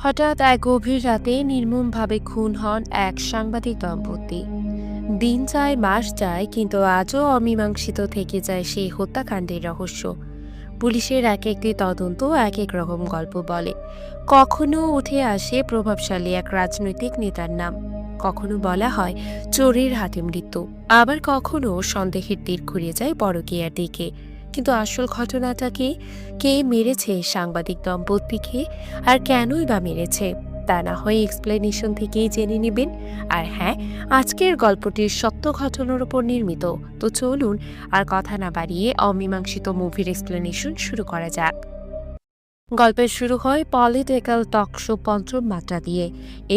হঠাৎ এক গভীর রাতে নির্মমভাবে খুন হন এক সাংবাদিক দম্পতি। দিন যায় মাস যায়, কিন্তু আজও অমীমাংসিত থেকে যায় সেই হত্যাকাণ্ডের রহস্য। পুলিশের এক একটি তদন্ত এক এক রকম গল্প বলে। কখনো উঠে আসে প্রভাবশালী এক রাজনৈতিক নেতার নাম, কখনো বলা হয় চোরের হাতে মৃত্যু, আবার কখনো সন্দেহের তীর ঘুরে যায় পরকীয়ার দিকে। কিন্তু আসল ঘটনাটা কি? কে মেরেছে সাংবাদিক দম্পতিকে, আর কেনই বা মেরেছে? তা না হয় এক্সপ্লেনেশন থেকেই জেনে নেবেন। আর হ্যাঁ, আজকের গল্পটির সত্য ঘটনার উপর নির্মিত। তো চলুন আর কথা না বাড়িয়ে অমীমাংসিত মুভির এক্সপ্লেনেশন শুরু করা যাক। গল্পের শুরু হয় পলিটিক্যাল টক শো পঞ্চম মাত্রা দিয়ে।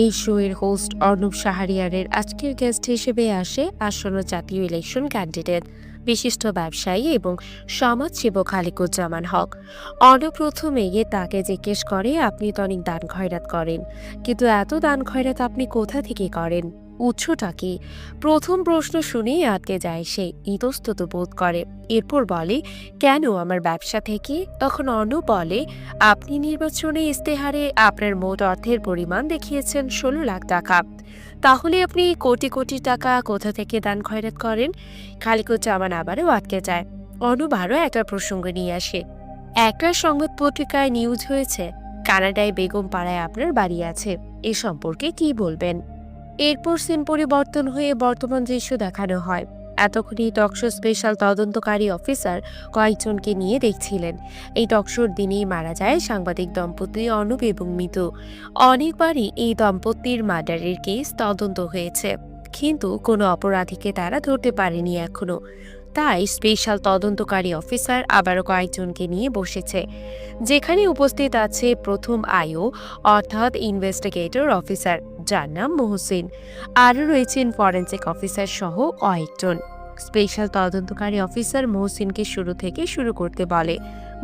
এই শো এর হোস্ট অর্ণব শাহরিয়ারের আজকের গেস্ট হিসেবে আসে আসন্ন জাতীয় ইলেকশন ক্যান্ডিডেট, বিশিষ্ট ব্যবসায়ী এবং সমাজসেবক খালিকুজ্জামান হক। অর্ণব প্রথমে গিয়ে তাকে জিজ্ঞেস করে, আপনি তো অনেক দান খয়রাত করেন, কিন্তু এত দান খয়রাত আপনি কোথা থেকে করেন, উৎসটা কি? প্রথম প্রশ্ন শুনেই আটকে যায় সে, ইতস্তত বোধ করে। এরপর বলে, কেন আমার ব্যবসা থেকে? তখন অর্ণব বলে, আপনি নির্বাচনে ইস্তেহারে আপনার মোট অর্থের পরিমাণ দেখিয়েছেন 16 লাখ টাকা, তাহলে আপনি কোটি কোটি টাকা কোথা থেকে দান খয়রাত করেন? খালিকুজ্জামান আবারও আটকে যায়। অর্ণব আরও একটা প্রসঙ্গ নিয়ে আসে, একটা সংবাদ পত্রিকায় নিউজ হয়েছে কানাডায় বেগম পাড়ায় আপনার বাড়ি আছে, এ সম্পর্কে কি বলবেন? এরপর সিন পরিবর্তন হয়ে বর্তমান দৃশ্য দেখানো হয়। এতক্ষণই টকশো স্পেশাল তদন্তকারী অফিসার কয়েকজনকে নিয়ে দেখছিলেন। এই টকশোর দিনেই মারা যায় সাংবাদিক দম্পতি অর্ণব এবং মিতু। অনেকবারই এই দম্পতির মার্ডারের কেস তদন্ত হয়েছে, কিন্তু কোনো অপরাধীকে তারা ধরতে পারেনি এখনো। তাই স্পেশাল তদন্তকারী অফিসার আবারও কয়েকজনকে নিয়ে বসেছে, যেখানে উপস্থিত আছে প্রথম আইও অর্থাৎ ইনভেস্টিগেটর অফিসার, যার নাম মহসিন। আরও রয়েছেন ফরেন্সিক অফিসার সহ কয়েকজন। স্পেশাল তদন্তকারী অফিসার মহসিনকে শুরু থেকে শুরু করতে বলে।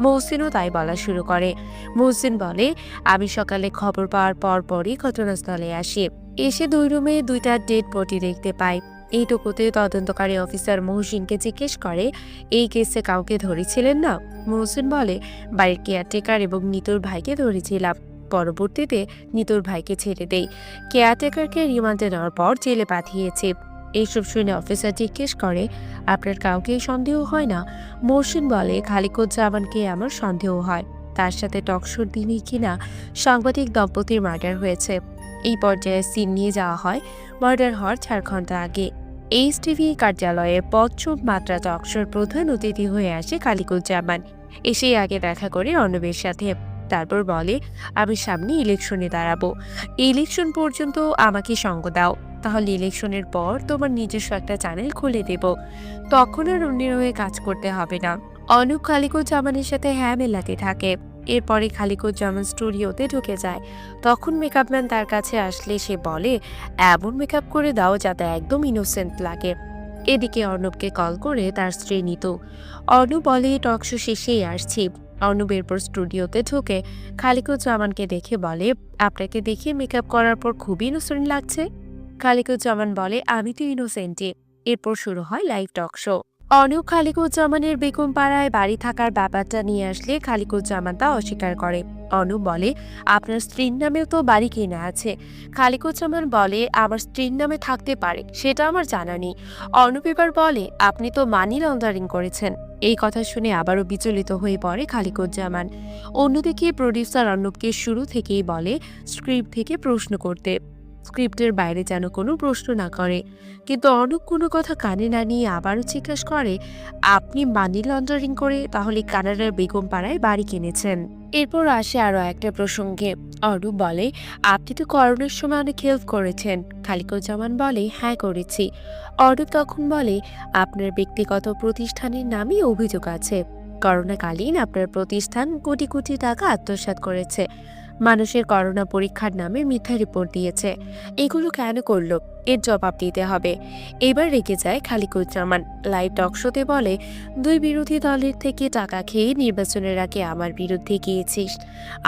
মহসিনও তাই বলা শুরু করে। মহসিন বলে, আমি সকালে খবর পাওয়ার পরপরই ঘটনাস্থলে আসি, এসে 2 রুমে 2টা ডেড বডি দেখতে পাই। এইটুকুতে তদন্তকারী অফিসার মহসিনকে জিজ্ঞেস করে, এই কেসে কাউকে ধরেছিলেন না? মহসিন বলে, বাড়ির কেয়ারটেকার এবং নিতুর ভাইকে ধরেছিলাম, পরবর্তীতে নিতুর ভাইকে ছেড়ে দেই, কেয়ারটেকারকে রিমান্ডে নেওয়ার পর জেলে পাঠিয়েছে। এইসব শুনে অফিসার জিজ্ঞেস করে, আপনার কাউকে সন্দেহ হয় না? মহসিন বলে, খালিকুজ্জামানকে আমার সন্দেহ হয়, তার সাথে টকশোর দিনই কিনা সাংবাদিক দম্পতির মার্ডার হয়েছে। এই পর্যায়ে সিন নিয়ে যাওয়া হয় মার্ডার হওয়ার 4 ঘন্টা আগে। এইচটিভি কার্যালয়ে পঞ্চম মাত্রা টকশোর প্রধান অতিথি হয়ে আসে খালিকুজ্জামান। এসেই আগে দেখা করে অর্ণবের সাথে, তারপর বলে, আমি সামনে ইলেকশনে দাঁড়াবো, ইলেকশন পর্যন্ত আমাকে সঙ্গ দাও, তাহলে ইলেকশনের পর তোমার নিজস্ব একটা চ্যানেল খুলে দেব, তখন আর অন্যের হয়ে কাজ করতে হবে না। অর্ণব খালিকুজ্জামানের সাথে হ্যাঁ মেলাতে থাকে। এরপরে খালিকুজ্জামান স্টুডিওতে ঢুকে যায়। তখন মেকআপম্যান তার কাছে আসলে সে বলে, এমন মেকআপ করে দাও যাতে একদম ইনোসেন্ট লাগে। এদিকে অর্ণবকে কল করে তার স্ত্রী নিতু। অর্ণব বলে, টকশো শেষেই আসছি। অর্ণব এরপর স্টুডিওতে ঢুকে খালিকুজ্জামানকে দেখে বলে, আপনাকে দেখে মেকআপ করার পর খুবই ইনোসেন্ট লাগছে। খালিকুজ্জামান বলে, আমি তো ইনোসেন্টই। এরপর শুরু হয় লাইভ টক শো। অর্ণব খালিকুজ্জামানের বেগম পাড়ায় বাড়ি থাকার ব্যাপারটা নিয়ে আসলে খালিকুজ্জামান তা অস্বীকার করে। অর্ণব বলে, আপনার স্ত্রীর নামেও তো বাড়ি কেনা আছে। খালিকুজ্জামান বলে, আমার স্ত্রীর নামে থাকতে পারে, সেটা আমার জানা নেই। অর্ণব এবার বলে, আপনি তো মানি লন্ডারিং করেছেন। এই কথা শুনে আবারও বিচলিত হয়ে পড়ে খালিকুজ্জামান। অন্যদিকে প্রডিউসার অর্ণবকে শুরু থেকেই বলে স্ক্রিপ্ট থেকে প্রশ্ন করতে, স্ক্রিপ্টের বাইরে যেন কোনো প্রশ্ন না করে। কিন্তু অর্ণব কোনো কথা কানে না নিয়ে আবারও জিজ্ঞাসা করে, আপনি মানি লন্ডারিং করে তাহলে কানাডার বেগম পাড়ায় বাড়ি কিনেছেন? এরপর আসে আরও একটা প্রসঙ্গে। অর্ণব বলে, আপনি তো করোনার সময় অনেক হেল্প করেছেন। খালিকুজ্জামান বলে, হ্যাঁ করেছি। অর্ণব তখন বলে, আপনার ব্যক্তিগত প্রতিষ্ঠানের নামে অভিযোগ আছে, করোনাকালীন আপনার প্রতিষ্ঠান কোটি কোটি টাকা আত্মসাৎ করেছে, মানুষের করোনা পরীক্ষার নামে মিথ্যা রিপোর্ট দিয়েছে। এগুলো কেন করলো, এর জবাব দিতে হবে। এবার রেগে যায় খালিকুজ্জামান। লাইভ টক শোতে বলে, 2 বিরোধী দলের থেকে টাকা খেয়ে নির্বাচনের আগে আমার বিরুদ্ধে গিয়েছিস,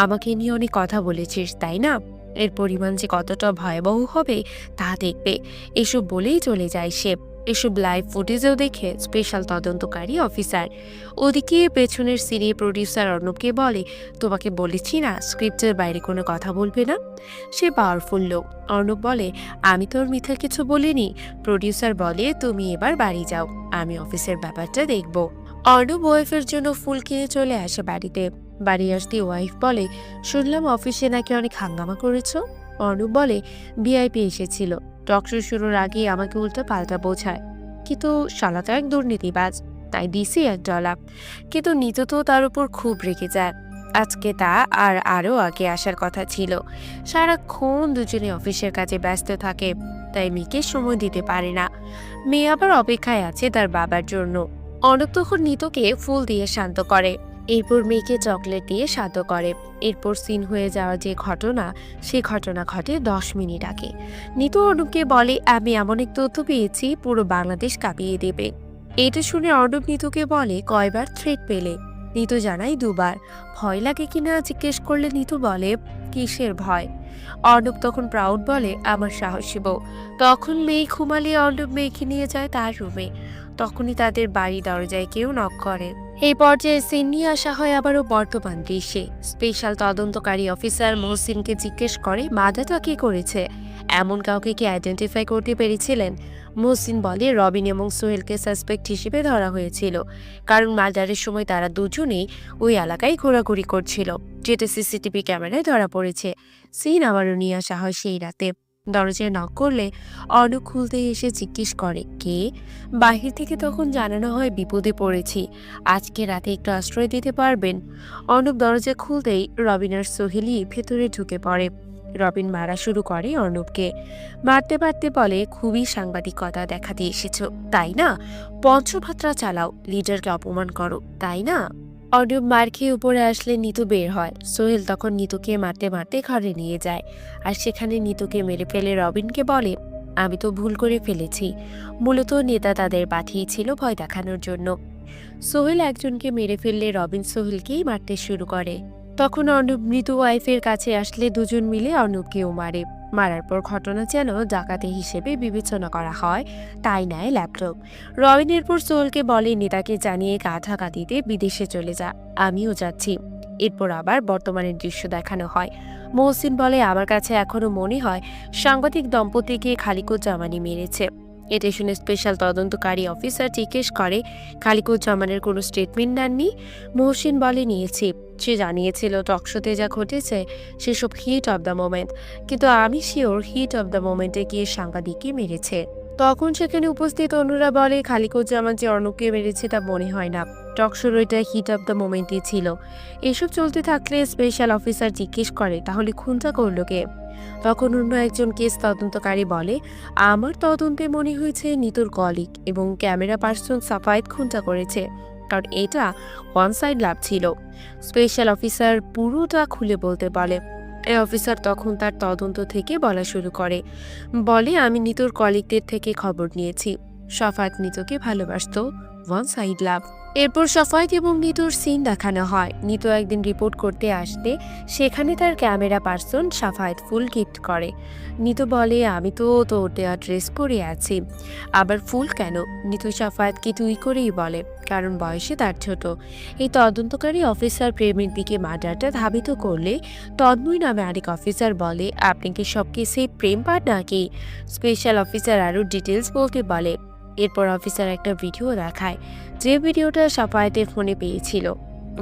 আমাকে নিয়ে অনেক কথা বলেছিস, তাই না? এর পরিমাণ যে কতটা ভয়াবহ হবে তা দেখবে। এসব বলেই চলে যায় সে। এসব লাইভ ফুটেজেও দেখে স্পেশাল তদন্তকারী অফিসার। ওদিকে পেছনের সিনে প্রডিউসার অর্ণবকে বলে, তোমাকে বলেছি না স্ক্রিপ্টের বাইরে কোনো কথা বলবে না। সে পাওয়ারফুল লোক। অর্ণব বলে, আমি তোর মিথ্যা কিছু বলিনি। প্রডিউসার বলে, তুমি এবার বাড়ি যাও, আমি অফিসের ব্যাপারটা দেখব। অর্ণব ওয়াইফের জন্য ফুল কিনে চলে আসে বাড়িতে। বাড়ি আসতে ওয়াইফ বলে, শুনলাম অফিসে নাকি অনেক হাঙ্গামা করেছো। অর্ণব বলে, ভিআইপি এসেছিল, টক শো শুরুর আগে আমাকে উল্টো পাল্টা বোঝায়, কিন্তু শালা তো এক দুর্নীতিবাজ, তাই দিছি $1। কিন্তু নিতু তো তার উপর খুব রেগে যায়। আজকে তা আর আরও আগে আসার কথা ছিল। সারাক্ষণ দুজনে অফিসের কাজে ব্যস্ত থাকে, তাই মেয়েকে সময় দিতে পারে না। মেয়ে আবার অপেক্ষায় আছে তার বাবার জন্য। অর্ণব তখন নিতুকে ফুল দিয়ে শান্ত করে, এরপর মেয়েকে চকলেট দিয়ে শান্ত করে। এরপর সিন হয়ে যাওয়া যে ঘটনা, সে ঘটনা ঘটে 10 মিনিট আগে। নিতু অর্ণবকে বলে, আমি এমন এক তথ্য পেয়েছি পুরো বাংলাদেশ কাঁপিয়ে দেবে। এটা শুনে অর্ণব নিতুকে বলে, কয়বার থ্রেট পেলে? নিতু জানাই 2বার। ভয় লাগে কিনা জিজ্ঞেস করলে নিতু বলে, কিসের ভয়? অর্ণব তখন প্রাউড বলে, আমার সাহসী বউ। তখন মেয়ে ঘুমালিয়ে অর্ণব মেয়েকে নিয়ে যায় তার রুমে। তখনই তাদের বাড়ি দরজায় কেউ নক করে। এই পর্যায়ে সিন নিয়ে আসা হয় আবারও বর্তমান দৃশ্যে। স্পেশাল তদন্তকারী অফিসার মহসিনকে জিজ্ঞেস করে, মার্ডারটা কে করেছে? এমন কাউকে কি আইডেন্টিফাই করতে পেরেছিলেন? মহসিন বলে, রবিন এবং সোহেলকে সাসপেক্ট হিসেবে ধরা হয়েছিল, কারণ মার্ডারের সময় তারা দুজনেই ওই এলাকায় ঘোরাঘুরি করছিল, যেটা সিসিটিভি ক্যামেরায় ধরা পড়েছে। সিন আবারও নিয়ে আসা হয় সেই রাতে। দরজায় নক করলে অর্ণব খুলতে এসে জিজ্ঞেস করে, কে? বাহির থেকে তখন জানানো হয়, বিপদে পড়েছি, আজকে রাতে একটু আশ্রয় দিতে পারবেন? অর্ণব দরজা খুলতেই রবিন আর সোহেলি ভেতরে ঢুকে পড়ে। রবিন মারা শুরু করে অর্ণবকে। মারতে মারতে বলে, খুবই সাংবাদিকতা দেখাতে এসেছো তাই না? পঞ্চভাত্রা চালাও, লিডারকে অপমান করো তাই না? অর্ণব মার খেয়ে উপরে আসলে নিতু বের হয়। সোহেল তখন নিতুকে মারতে মারতে ঘরে নিয়ে যায়, আর সেখানে নিতুকে মেরে ফেলে রবিনকে বলে, আমি তো ভুল করে ফেলেছি, মূলত নেতা তাদের পাঠিয়েছিল ভয় দেখানোর জন্য। সোহেল একজনকে মেরে ফেললে রবিন সোহেলকেই মারতে শুরু করে। তখন অর্ণব মৃত ওয়াইফের কাছে আসলে দুজন মিলে অর্ণবকেও মারে। মারার পর ঘটনা যেন ডাকাতি হিসেবে বিবেচনা করা হয়, তাই নেয় ল্যাপটপ। রবিন এরপর সোহেলকে বলে, নেতাকে জানিয়ে কাঁথা দিতে বিদেশে চলে যা, আমিও যাচ্ছি। এরপর আবার বর্তমানের দৃশ্য দেখানো হয়। মহসিন বলে, আমার কাছে এখনো মনে হয় সাংবাদিক দম্পতিকে খালিকুজ্জামানই মেরেছে। এটা শুনে স্পেশাল তদন্তকারী অফিসার জিজ্ঞেস করে, খালিকুজ্জামানের কোনো স্টেটমেন্ট নেননি? মহসিন বলে, নিয়েছি। সে জানিয়েছিল টকশোতে যা ঘটেছে সেসব হিট অব দ্য মোমেন্ট, কিন্তু আমি শিওর হিট অব দ্য মোমেন্টে গিয়ে সাংবাদিককে মেরেছে। তখন সেখানে উপস্থিত অন্যরা বলে, খালিকুজ্জামান যে অর্ণবকে মেরেছে তা মনে হয় না, টকশোর ওইটা হিট অব দ্য মোমেন্টই ছিল। এসব চলতে থাকলে স্পেশাল অফিসার জিজ্ঞেস করে, তাহলে খুনটা করলো কে? তখন অন্য একজন কেস তদন্তকারী বলে, আমার তদন্তে মনে হয়েছে নিতুর কলিগ এবং ক্যামেরা পার্সন সাফায়েত খুনটা করেছে, কারণ এটা ওয়ান সাইড লাভ ছিল। স্পেশাল অফিসার পুরোটা খুলে বলতে বলে। এই অফিসার তখন তার তদন্ত থেকে বলা শুরু করে, বলে, আমি নিতুর কলিগদের থেকে খবর নিয়েছি, সাফায়েত নিতুকে ভালোবাসতো, ওয়ান সাইড লাভ। এরপর সাফায়েত এবং নিতুর সিন দেখানো হয়। নিতু একদিন রিপোর্ট করতে আসতে সেখানে তার ক্যামেরা পার্সন সাফায়েত ফুল গিফট করে। নিতু বলে, আমি তো তোর দেওয়া ড্রেস পরে আছি, আবার ফুল কেন? নিতু সাফায়েতকে তুই করেই বলে, কারণ বয়সে তার ছোট। এই তদন্তকারী অফিসার প্রেমের দিকে মার্ডারটা ধাবিত করলে তন্ময় নামে আরেক অফিসার বলে, আপনি কি সব কেসে প্রেম পান নাকি? স্পেশাল অফিসার আরও ডিটেলস বলতে বলে। এরপর অফিসার একটা ভিডিও দেখায়, যে ভিডিওটা সাফায়েতের ফোনে পেয়েছিল।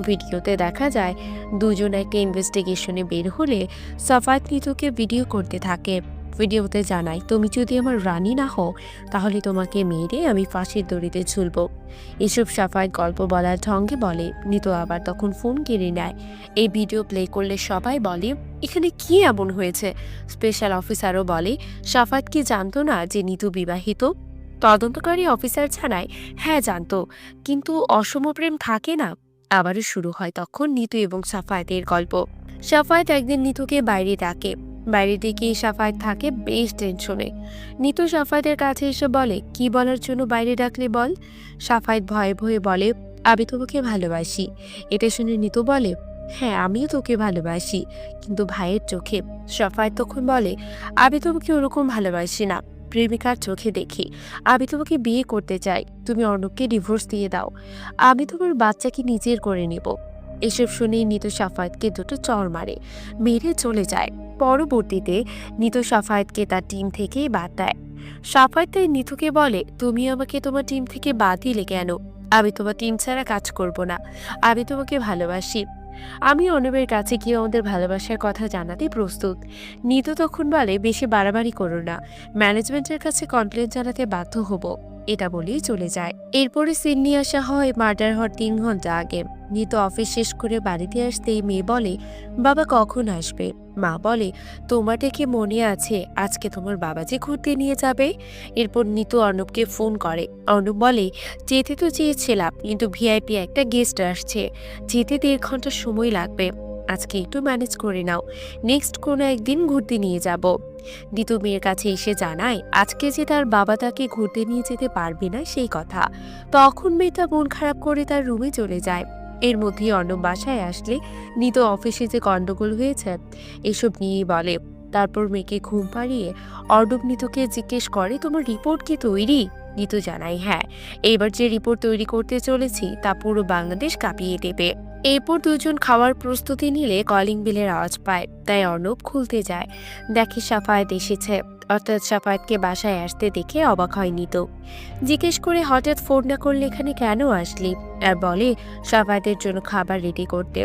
ভিডিওতে দেখা যায় দুজন একটা ইনভেস্টিগেশনে বের হলে সাফায়েত নিতুকে ভিডিও করতে থাকে। ভিডিওতে জানায়, তুমি যদি আমার রানী না হও তাহলে তোমাকে মেরে আমি ফাঁসির দড়িতে ঝুলব। এসব সাফায়েত গল্প বলার ঢঙ্গে বলে। নিতু আবার তখন ফোন কেড়ে নেয়। এই ভিডিও প্লে করলে সবাই বলে, এখানে কি এমন হয়েছে? স্পেশাল অফিসারও বলে, সাফায়েত কি জানতো না যে নিতু বিবাহিত? তদন্তকারী অফিসার জানায়, হ্যাঁ জানতো, কিন্তু অসম প্রেম থাকে না। আবারও শুরু হয় তখন নিতু এবং সাফায়েতের গল্প। সাফায়েত একদিন নিতুকে বাইরে ডাকে। বাইরে থেকে সাফায়েত থাকে বেশ টেনশনে। নিতু সাফায়েতের কাছে এসে বলে, কি বলার জন্য বাইরে ডাকলে বল? সাফায়েত ভয়ে ভয়ে বলে, আমি তোমাকে ভালোবাসি। এটা শুনে নিতু বলে, হ্যাঁ আমিও তোকে ভালোবাসি, কিন্তু ভাইয়ের চোখে। সাফায়েত তখন বলে, আমি তোমাকে ওরকম ভালোবাসি না, প্রেমিকার চোখে দেখি। আমি তোমাকে বিয়ে করতে চাই, তুমি অর্ণবকে ডিভোর্স দিয়ে দাও, আমি তোমার বাচ্চাকে নিজের করে নেব। এসব শুনেই নিতু সাফায়েতকে দুটো চড় মারে, মেরে চলে যায়। পরবর্তীতে নিতু সাফায়েতকে তার টিম থেকে বাদ দেয়। সাফায়েত তাই নিতুকে বলে, তুমি আমাকে তোমার টিম থেকে বাদ দিলে কেন? আমি তোমার টিম ছাড়া কাজ করব না, আমি তোমাকে ভালোবাসি, আমি অর্ণবের কাছে গিয়ে আমাদের ভালোবাসার কথা জানাতে প্রস্তুত। নিতু তখন বলে, বেশি বাড়াবাড়ি করো না, ম্যানেজমেন্টের কাছে কমপ্লেন জানাতে বাধ্য হব। এটা বলেই চলে যায়। এরপরে সিন নিয়ে আসা হয় মার্ডার হওয়ার 3 ঘন্টা আগে। নিতু অফিস শেষ করে বাড়িতে আসতেই মেয়ে বলে, বাবা কখন আসবে? মা বলে, তোমারটা কি মনে আছে আজকে তোমার বাবা যে ঘুরতে নিয়ে যাবে? এরপর নিতু অর্ণবকে ফোন করে। অর্ণব বলে, যেতে তো চেয়েছিলাম, কিন্তু ভিআইপি একটা গেস্ট আসছে, যেতে 1.5 ঘন্টা সময় লাগবে, আজকে একটু ম্যানেজ করে নাও, নেক্সট কোনো একদিন ঘুরতে নিয়ে যাব। নিতু মেয়ের কাছে এসে জানায় আজকে যে তার বাবা তাকে ঘুরতে নিয়ে যেতে পারবে না সেই কথা। তখন মেয়েটা মন খারাপ করে তার রুমে চলে যায়। এর মধ্যেই অর্ণব বাসায় আসলে নিতু অফিসে যে গন্ডগোল হয়েছে এসব নিয়েই বলে। তারপর মেয়েকে ঘুম পাড়িয়ে অর্ণব নিতুকে জিজ্ঞেস করে, তোমার রিপোর্ট কি তৈরি? নিতু জানায়, হ্যাঁ, এইবার যে রিপোর্ট তৈরি করতে চলেছি তা পুরো বাংলাদেশ কাঁপিয়ে দেবে। এরপর দুজন খাওয়ার প্রস্তুতি নিলে কলিং বেলের আওয়াজ পায়, তাই অর্ণব খুলতে যায়। দেখে সাফায়েত এসেছে, অর্থাৎ সাফায়েতকে বাসায় আসতে দেখে অবাক হয় নিতু। জিজ্ঞেস করে, হঠাৎ ফোন না করলে এখানে কেন আসলি? আর বলে সাফায়েতের জন্য খাবার রেডি করতে।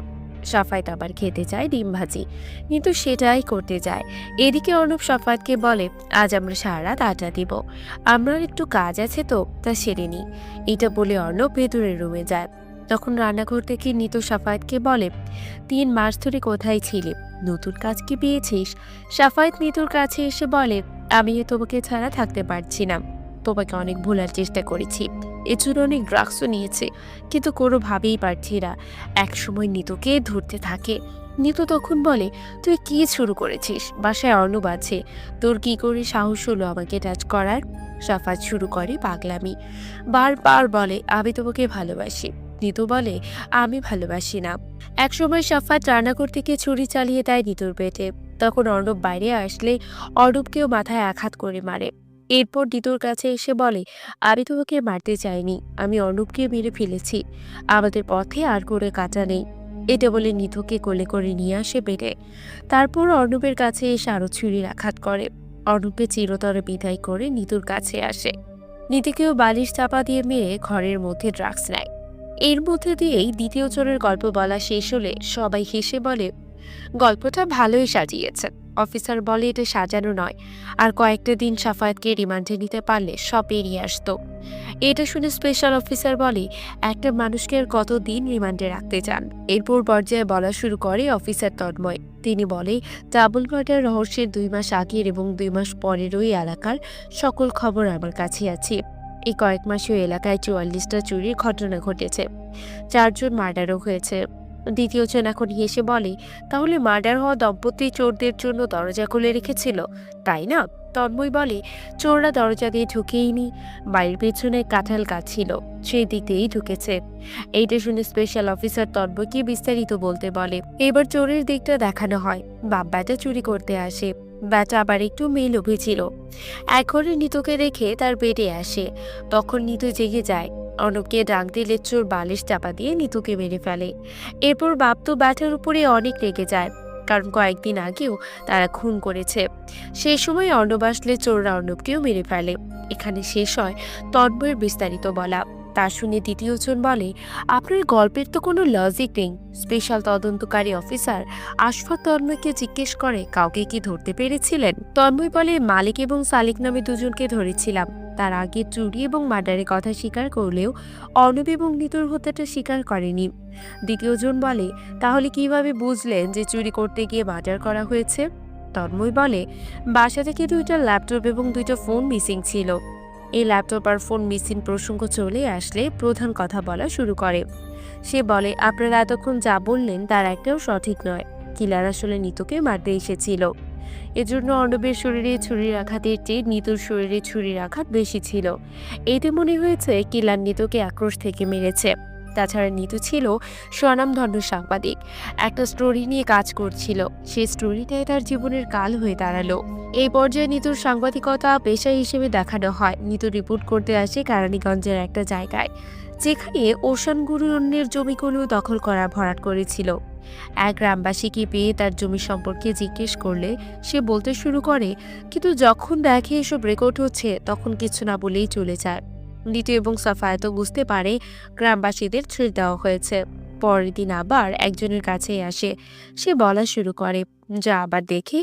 সাফায়েত আবার খেতে চায় ডিম ভাজি, কিন্তু সেটাই করতে যায়। এদিকে অর্ণব সাফায়েতকে বলে, আজ আমরা সারা রাত আড্ডা দিব, আমার একটু কাজ আছে তো, তা সেরে নি। এটা বলে অর্ণব ভেতরের রুমে যায়। তখন রান্নাঘর থেকে নিতু সাফায়েতকে বলে, 3 মাস ধরে কোথায় ছিলে, নতুন কাজ কি পেয়েছিস? সাফায়েত নিতুর কাছে এসে বলে, আমি তোমাকে ছাড়া থাকতে পারছি না, তোমাকে অনেক ভোলার চেষ্টা করেছি, এজন্য অনেক ড্রাগসও নিয়েছে, কিন্তু কোনোভাবেই পারছি না। একসময় নিতুকে ধরতে থাকে। নিতু তখন বলে, তুই কি শুরু করেছিস? বাসায় অর্ণব আছে, তোর কি করে সাহস হলো আমাকে টাচ করার? সাফায়েত শুরু করে পাগলামি, বারবার বলে, আমি তোমাকে ভালোবাসি। নিতু বলে, আমি ভালোবাসি না। একসময় সাফায়েত রান্নাঘর থেকে ছুরি চালিয়ে দেয় নিতুর পেটে। তখন অর্ণব বাইরে আসলে অর্ণবকেও মাথায় আঘাত করে মারে। এরপর নিতুর কাছে এসে বলে, আমি তোমাকে মারতে চাইনি, আমি অর্ণবকে মেরে ফেলেছি, আমাদের পথে আর করে কাটা নেই। এটা বলে নিতুকে কোলে করে নিয়ে আসে বেডে। তারপর অর্ণবের কাছে এসে আরো ছুরির আঘাত করে। অর্ণবকে চিরতরে বিদায় করে নিতুর কাছে আসে। নিতুকেও বালিশ চাপা দিয়ে মেরে ঘরের মধ্যে ড্রাগস নেয়। এর মধ্যে দিয়েই দ্বিতীয় চোরের গল্প বলা শেষ হলে সবাই হেসে বলে, গল্পটা ভালোই সাজিয়েছেন। অফিসার বলে, এটা সাজানো নয়, আর কয়েকটা দিন সাফায়েতকে রিমান্ডে নিতে পারলে সব বেরিয়ে আসতো। এটা শুনে স্পেশাল অফিসার বলে, একটা মানুষকে আর কতদিন রিমান্ডে রাখতে চান? এরপর পর্যায়ে বলা শুরু করে অফিসার তন্ময়। তিনি বলে, ডাবল মার্ডার রহস্যের 2 মাস আগের এবং 2 মাস পরের ওই এলাকার সকল খবর আমার কাছে আছে। এই কয়েক মাসে ওই এলাকায় 44টা চুরির ঘটনা ঘটেছে, 4 জন মার্ডারও হয়েছে। দ্বিতীয় জন এখন হেসে বলে, তাহলে মার্ডার হওয়া দম্পতি চোরদের জন্য দরজা খুলে রেখেছিল, তাই না? তন্ময় বলে, চোররা দরজা দিয়ে ঢুকেইনি, বাড়ির পেছনে কাঁঠাল গাছ ছিল, সেই দিক দিয়েই ঢুকেছে। এইটা শুনে স্পেশাল অফিসার তন্ময়কে বিস্তারিত বলতে বলে। এবার চোরের দিকটা দেখানো হয়। বাপ বেটা চুরি করতে আসে, বেটা আবার একটু মেয়ে লোভী ছিল। এক ঘরে নিতুকে রেখে তার বেডে আসে। তখন নিতু জেগে যায়। অর্ণবকে ডাক দিলে চোর বালিশ চাপা দিয়ে নিতুকে মেরে ফেলে। এরপর বাপ তো ব্যাটার উপরে অনেক রেগে যায়, কারণ কয়েকদিন আগেও তারা খুন করেছে। সেই সময় অর্ণব আসলে চোররা অর্ণবকেও মেরে ফেলে। এখানে শেষ হয় তন্ময়ের বিস্তারিত বলা। তা শুনে দ্বিতীয় জন বলে, আপনার গল্পের তো কোনো লজিক নেই। স্পেশাল তদন্তকারী অফিসার আশফাক তন্ময়কে জিজ্ঞেস করে, কাউকে কি ধরতে পেরেছিলেন? তন্ময় বলে, মালিক এবং সালিক নামে 2 জনকে ধরেছিলাম। তার আগে চুরি এবং মার্ডারের কথা স্বীকার করলেও অর্ণব এবং নিতুর হত্যাটা স্বীকার করেনি। দ্বিতীয় জন বলে, তাহলে কিভাবে বুঝলেন যে চুরি করতে গিয়ে মার্ডার করা হয়েছে? তন্ময় বলে, বাসা থেকে 2টা ল্যাপটপ এবং 2টা ফোন মিসিং ছিল। এই ল্যাপটপ আর ফোন মিসিং প্রসঙ্গ চলে আসলে প্রধান কথা বলা শুরু করে। সে বলে, আপনারা এতক্ষণ যা বললেন তার একটাও সঠিক নয়। কিলার আসলে নিতুকে মারতে এসেছিল। এজন্য অর্ণবের শরীরে ছুরির আঘাতের চেয়ে নিতুর শরীরে ছুরির আঘাত বেশি ছিল। এতে মনে হয়েছে কিলার নিতুকে আক্রোশ থেকে মেরেছে। তাছাড়া নিতু ছিল স্বনামধন্য সাংবাদিক, একটা স্টোরি নিয়ে কাজ করছিল। সেই স্টোরিটাই তার জীবনের কাল হয়ে দাঁড়ালো। এই পর্যায়ে নিতুর সাংবাদিকতা পেশা হিসেবে দেখানো হয়। নিতু রিপোর্ট করতে আসে কেরানীগঞ্জের একটা জায়গায়, যেখানে ওশান গুরু অন্যের জমিগুলো দখল করা ভরাট করেছিল। এক গ্রামবাসীকে পেয়ে তার জমি সম্পর্কে জিজ্ঞেস করলে সে বলতে শুরু করে, কিন্তু যখন দেখে এসব রেকর্ড হচ্ছে তখন কিছু না বলেই চলে যায়। নিতু এবং সাফায়াত বুঝতে পারে গ্রামবাসীদের থ্রেট দেওয়া হয়েছে। পরের দিন আবার একজনের কাছে আসে, সে বলা শুরু করে, যা আবার দেখে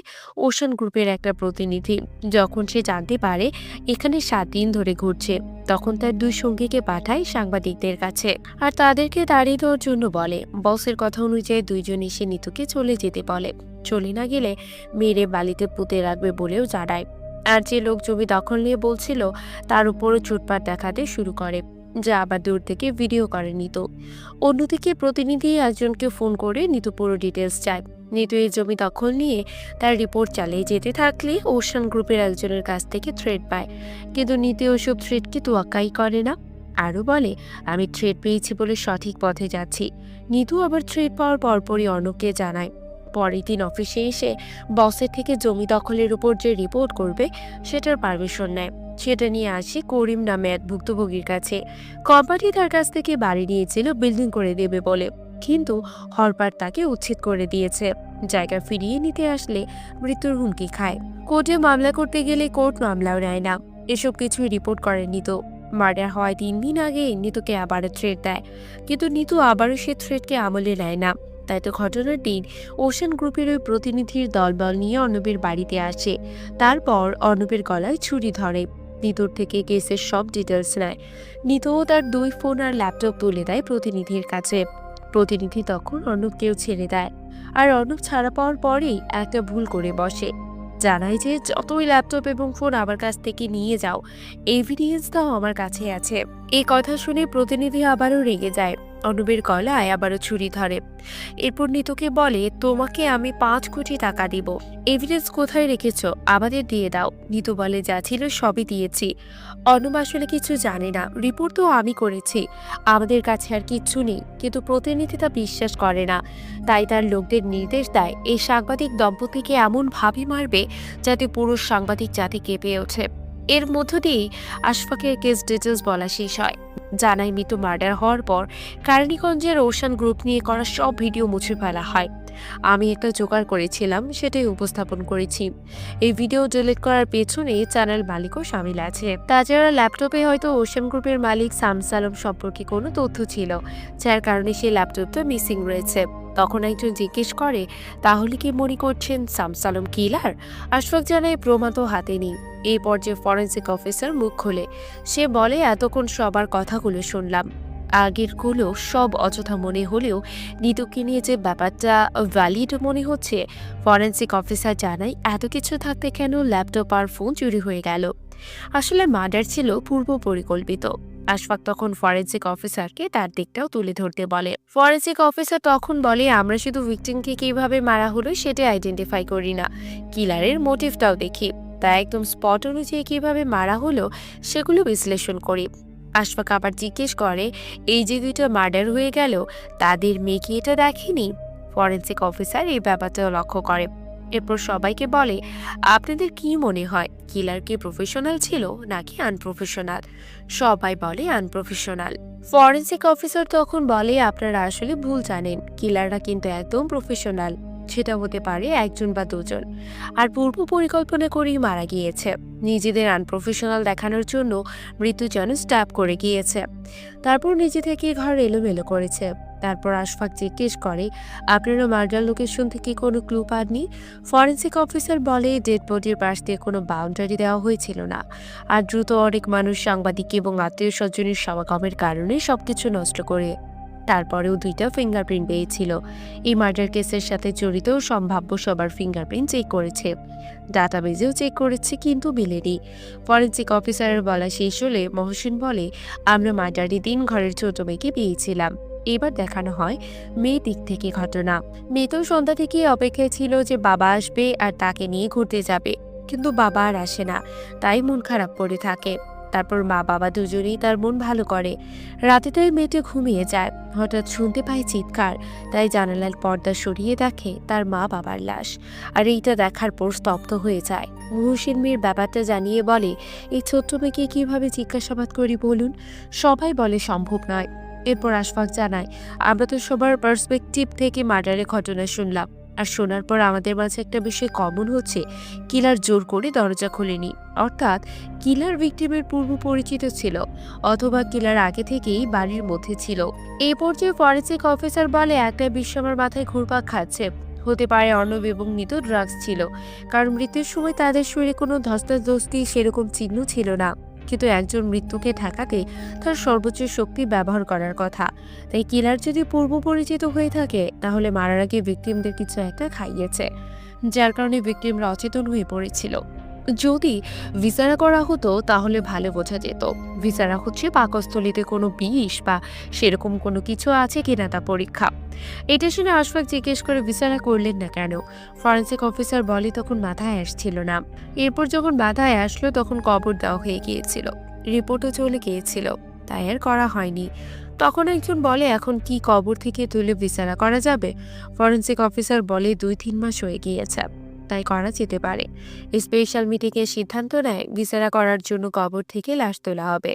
ওশান গ্রুপের একটা প্রতিনিধি। যখন সে জানতে পারে এখানে 7 দিন ধরে ঘুরছে, তখন তার 2 সঙ্গীকে পাঠায় সাংবাদিকদের কাছে আর তাদেরকে তাড়িয়ে দেওয়ার জন্য বলে। বসের কথা অনুযায়ী 2 জন এসে নিতুকে চলে যেতে বলে। চলে না গেলে মেরে বালিতে পুঁতে রাখবে বলেও জানায়। আর যে লোক জমি দখল নিয়ে বলছিল তার উপরও চুটপাট দেখাতে শুরু করে, যা আবার দূর থেকে ভিডিও করে নিতু। অন্যদিকে প্রতিনিধি একজনকে ফোন করে নিতু পুরো ডিটেলস চায়। নিতু এই জমি দখল নিয়ে তার রিপোর্ট চালিয়ে যেতে থাকলে ওশান গ্রুপের একজনের কাছ থেকে থ্রেট পায়, কিন্তু নিতু ওসব থ্রেটকে তোয়াক্কাই করে না। আরও বলে, আমি থ্রেট পেয়েছি বলে সঠিক পথে যাচ্ছি। নিতু আবার থ্রেট পাওয়ার পরপরই অর্ণবকে জানায়। পরের দিন অফিসে এসে বসের থেকে জমি দখলের উপর যে রিপোর্ট করবে সেটার পারমিশন নেয়। সেটা নিয়ে আসে করিম নামে এক ভুক্তভোগীর কাছে। কোম্পানি তার কাছ থেকে বাড়ি নিয়েছিল বিল্ডিং করে দেবে বলে, কিন্তু হরপার তাকে উচ্ছেদ করে দিয়েছে। জায়গা ফিরিয়ে নিতে আসলে মৃত্যুর হুমকি খায়। কোর্টে মামলা করতে গেলে কোর্ট মামলাও নেয় না। এসব কিছু রিপোর্ট করে নিতু। মার্ডার হওয়ার 3 দিন আগে নিতুকে আবারও থ্রেট দেয়, কিন্তু নিতু আবারও সে থ্রেটকে আমলে নেয় না। তাই তো ঘটনার দিন ওশান গ্রুপের ওই প্রতিনিধির দলবল নিয়ে অর্ণবের বাড়িতে আসে। তারপর অর্ণবের গলায় ছুরি ধরে। নিতুর থেকে কেসের সব ডিটেলস নেয়। নিতুও তার 2 ফোন আর ল্যাপটপ তুলে দেয় প্রতিনিধির কাছে। প্রতিনিধি তখন অর্ণবকেও ছেড়ে দেয়। আর অর্ণব ছাড়া পাওয়ার পরেই একটা ভুল করে বসে, জানায় যে যতই ল্যাপটপ এবং ফোন আমার কাছ থেকে নিয়ে যাও, এভিডেন্সটাও আমার কাছে আছে। এই কথা শুনে প্রতিনিধি আবারও রেগে যায়। অর্ণবের গলায় আবারও ছুরি ধরে। এরপর নিতুকে বলে, তোমাকে আমি 5 কোটি টাকা দিব, এভিডেন্স কোথায় রেখেছো আমাদের দিয়ে দাও। নিতু বলে, যা ছিল সবই দিয়েছি। অর্ণব আসলে কিছু জানে না, রিপোর্ট তো আমি করেছি, আমাদের কাছে আর কিচ্ছু নেই। কিন্তু প্রতিনিধি তা বিশ্বাস করে না, তাই তার লোকদের নির্দেশ দেয় এই সাংবাদিক দম্পতিকে এমন ভাবে মারবে যাতে পুরো সাংবাদিক জাতি কেঁপে ওঠে। এর মধ্য দিয়েই আশফাকের কেস ডিটেলস বলা শেষ হয়। জানায়, মিতু মার্ডার হওয়ার পর কেরানীগঞ্জের ওশান গ্রুপ নিয়ে করা সব ভিডিও মুছে ফেলা হয়। আমি একটা জোগাড় করেছিলাম, সেটাই উপস্থাপন করেছি। এই ভিডিও ডিলিট করার পেছনে চ্যানেল মালিকও সামিল আছে। তাছাড়া ল্যাপটপে হয়তো ওশান গ্রুপের মালিক শামস-আলম সম্পর্কে কোনো তথ্য ছিল, যার কারণে সেই ল্যাপটপটা মিসিং রয়েছে। তখন একজন জিজ্ঞেস করে, তাহলে কি মনে করছেন শামস-আলম কিলার? আশফাক জানায়, প্রমাণ তো হাতে নেই। এই পর্যায়ে ফরেন্সিক অফিসার মুখ খোলে। সে বলে, এতক্ষণ সবার কথাগুলো শুনলাম, আগেরগুলো সব অযথা মনে হলেও নিতুকে নিয়ে যে ব্যাপারটা ভ্যালিড মনে হচ্ছে। ফরেন্সিক অফিসার জানায়, এত কিছু থাকতে কেন ল্যাপটপ আর ফোন চুরি হয়ে গেল? আসলে মার্ডার ছিল পূর্ব পরিকল্পিত। আশফাক তখন ফরেন্সিক অফিসারকে তার দিকটাও তুলে ধরতে বলে। ফরেন্সিক অফিসার তখন বলে, আমরা শুধু ভিকটিমকে কিভাবে মারা হলো সেটা আইডেন্টিফাই করি না, কিলারের মোটিভটাও দেখি। তাই একদম স্পট অনুযায়ী কিভাবে মারা হলো সেগুলো বিশ্লেষণ করি। আশফাক আবার জিজ্ঞেস করে, এই যে 2টা মার্ডার হয়ে গেল, তাদের মেয়ে কি এটা দেখেনি? ফরেন্সিক অফিসার এই ব্যাপারটাও লক্ষ্য করে। এরপর সবাইকে বলে, আপনাদের কি মনে হয় কিলার কি প্রফেশনাল ছিল নাকি আনপ্রফেশনাল? সবাই বলে আনপ্রফেশনাল। ফরেন্সিক অফিসার তখন বলে, আপনারা আসলে ভুল জানেন, কিলাররা কিন্তু একদম প্রফেশনাল। সেটা হতে পারে 1 জন বা 2 জন, আর পূর্ব পরিকল্পনা করেই মারা গিয়েছে। নিজেদের আনপ্রফেশনাল দেখানোর জন্য মৃত্যু যেন স্ট্যাব করে গিয়েছে, তারপর নিজে থেকে ঘর এলোমেলো করেছে। তারপর আশফাক জিজ্ঞেস করে, আপনারা মার্ডার লোকেশন থেকে কোনো ক্লু পাননি? ফরেন্সিক অফিসার বলে, ডেড বডির পাশ দিয়ে কোনো বাউন্ডারি দেওয়া হয়েছিল না, আর দ্রুত অনেক মানুষ, সাংবাদিক এবং আত্মীয় স্বজনের সমাগমের কারণে সবকিছু নষ্ট করে। তারপরেও 2টা ফিঙ্গারপ্রিন্ট পেয়েছিল। এই মার্ডার কেসের সাথে জড়িত সম্ভাব্য সবার ফিঙ্গারপ্রিন্ট চেক করেছে, ডাটাবেজেও চেক করেছে, কিন্তু মেলেনি। ফরেন্সিক অফিসারের বলা শেষ হলে মহসিন বলে, আমরা মার্ডারের দিন ঘরের ছোট মেয়েকে পেয়েছিলাম। এবার দেখানো হয় মেয়ে দিক থেকে ঘটনা। মেয়ে তো সন্ধ্যা থেকে অপেক্ষায় ছিল যে বাবা আসবে আর তাকে নিয়ে ঘুরতে যাবে, কিন্তু বাবা আর আসে না, তাই মন খারাপ করে থাকে। তারপর মা বাবা দুজনেই তার মন ভালো করে। রাতে তাই মেয়েটা ঘুমিয়ে যায়। হঠাৎ শুনতে পায় চিৎকার, তাই জানালার পর্দা সরিয়ে দেখে তার মা বাবার লাশ। আর এইটা দেখার পর স্তব্ধ হয়ে যায়। মুহসিন মির ব্যাপারটা জানিয়ে বলে, এই ছোট্ট মেয়েকে কিভাবে জিজ্ঞাসাবাদ করি বলুন? সবাই বলে সম্ভব নয়। এরপর আশফাক জানায়, আমরা তো সবার পার্সপেক্টিভ থেকে মার্ডারের ঘটনা শুনলাম, আর শোনার পর আমাদের মাঝে একটা বিষয় কমন হচ্ছে, কিলার জোর করে দরজা খোলেনি। অর্থাৎ কিলার ভিকটিমের পূর্ব পরিচিত ছিল, অথবা কিলার আগে থেকেই বাড়ির মধ্যে ছিল। এই পর্যায়ে ফরেন্সিক অফিসার বলে, একটা বিষয় আমার মাথায় ঘুরপাক খাচ্ছে। হতে পারে অর্ণব এবং নিতু ড্রাগস ছিল, কারণ মৃত্যুর সময় তাদের শরীরে কোনো ধস্তাধস্তি সেরকম চিহ্ন ছিল না। কিন্তু একজন মৃত্যুকে ঠেকাতে তার সর্বোচ্চ শক্তি ব্যবহার করার কথা। তাই কিলার যদি পূর্ব পরিচিত হয়ে থাকে, তাহলে মারার আগে ভিকটিমদের কিছু একটা খাইয়েছে, যার কারণে ভিকটিমরা অচেতন হয়ে পড়েছিল। যদি ভিসারা করা হতো তাহলে ভালো বোঝা যেত। ভিসারা হচ্ছে পাকস্থলীতে কোনো বিষ বা সেরকম কোনো কিছু আছে কিনা তা পরীক্ষা। এটা শুনে আশফাক জিজ্ঞেস করে, ভিসারা করলেন না কেন? ফরেন্সিক অফিসার বলে, তখন মাথায় আসছিল না। এরপর যখন মাথায় আসলো তখন কবর দেওয়া হয়ে গিয়েছিল, রিপোর্টও চলে গিয়েছিল, তাই আর করা হয়নি। তখন একজন বলে, এখন কি কবর থেকে তুলে ভিসারা করা যাবে? ফরেন্সিক অফিসার বলে, 2-3 মাস হয়ে গিয়েছে, তাই করা যেতে পারে। স্পেশাল মিটিংয়ে সিদ্ধান্ত নেয় ভিসারা করার জন্য কবর থেকে লাশ তোলা হবে।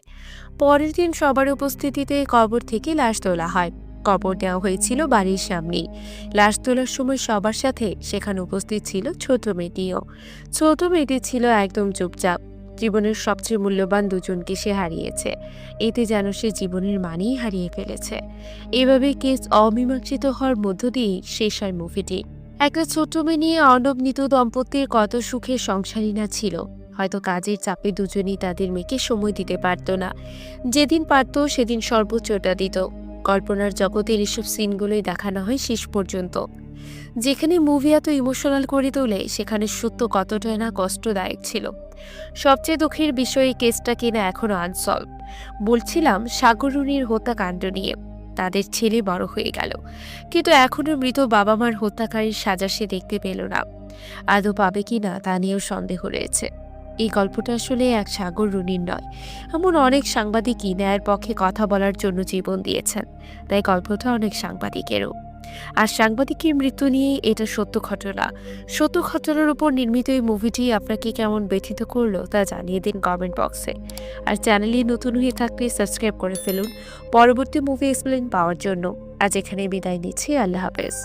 পরের দিন সবার উপস্থিতিতে কবর থেকে লাশ তোলা হয়। কবর দেওয়া হয়েছিল বাড়ির সামনেই। লাশ তোলার সময় সবার সাথে সেখানে উপস্থিত ছিল ছোট মেয়েটিও। ছোট মেয়েটি ছিল একদম চুপচাপ। জীবনের সবচেয়ে মূল্যবান দুজনকে সে হারিয়েছে। এতে যেন সে জীবনের মানেই হারিয়ে ফেলেছে। এভাবে কেস অমীমাংসিত হওয়ার মধ্য দিয়েই শেষ হয় মুভিটি। একটা ছোট্ট মেয়ে নিয়ে অর্ণব নিতু দম্পতির কত সুখের সংসারই না ছিল। হয়তো কাজের চাপে দুজনেই তাদের মেয়েকে সময় দিতে পারত না। যেদিন পারত সেদিন সর্বোচ্চটা দিত। কল্পনার জগতের এসব সিনগুলোই দেখানো হয় শেষ পর্যন্ত। যেখানে মুভি এত ইমোশনাল করে তোলে, সেখানে সত্য কতটা না কষ্টদায়ক ছিল। সবচেয়ে দুঃখের বিষয়, এই কেসটা কিনা এখনো আনসলভ। বলছিলাম সাগররুনির হত্যাকাণ্ড নিয়ে। তাদের ছেলে বড় হয়ে গেল, কিন্তু এখনো মৃত বাবা মার হত্যাকারীর সাজা সে দেখতে পেল না। আদৌ পাবে কিনা তা নিয়েও সন্দেহ রয়েছে। এই গল্পটা আসলে এক সাগররুনির নয়, এমন অনেক সাংবাদিকই ন্যায়ের পক্ষে কথা বলার জন্য জীবন দিয়েছেন। তাই গল্পটা অনেক সাংবাদিকেরও। আর সাংবাদিকের মৃত্যু নিয়েই এটা সত্য ঘটনা। সত্য ঘটনার উপর নির্মিত এই মুভিটি আপনাকে কেমন ব্যথিত করলো তা জানিয়ে দিন কমেন্ট বক্সে। আর চ্যানেলে নতুন হয়ে থাকলে সাবস্ক্রাইব করে ফেলুন পরবর্তী মুভি এক্সপ্লেন পাওয়ার জন্য। আজ এখানে বিদায় নিচ্ছি। আল্লাহ হাফেজ।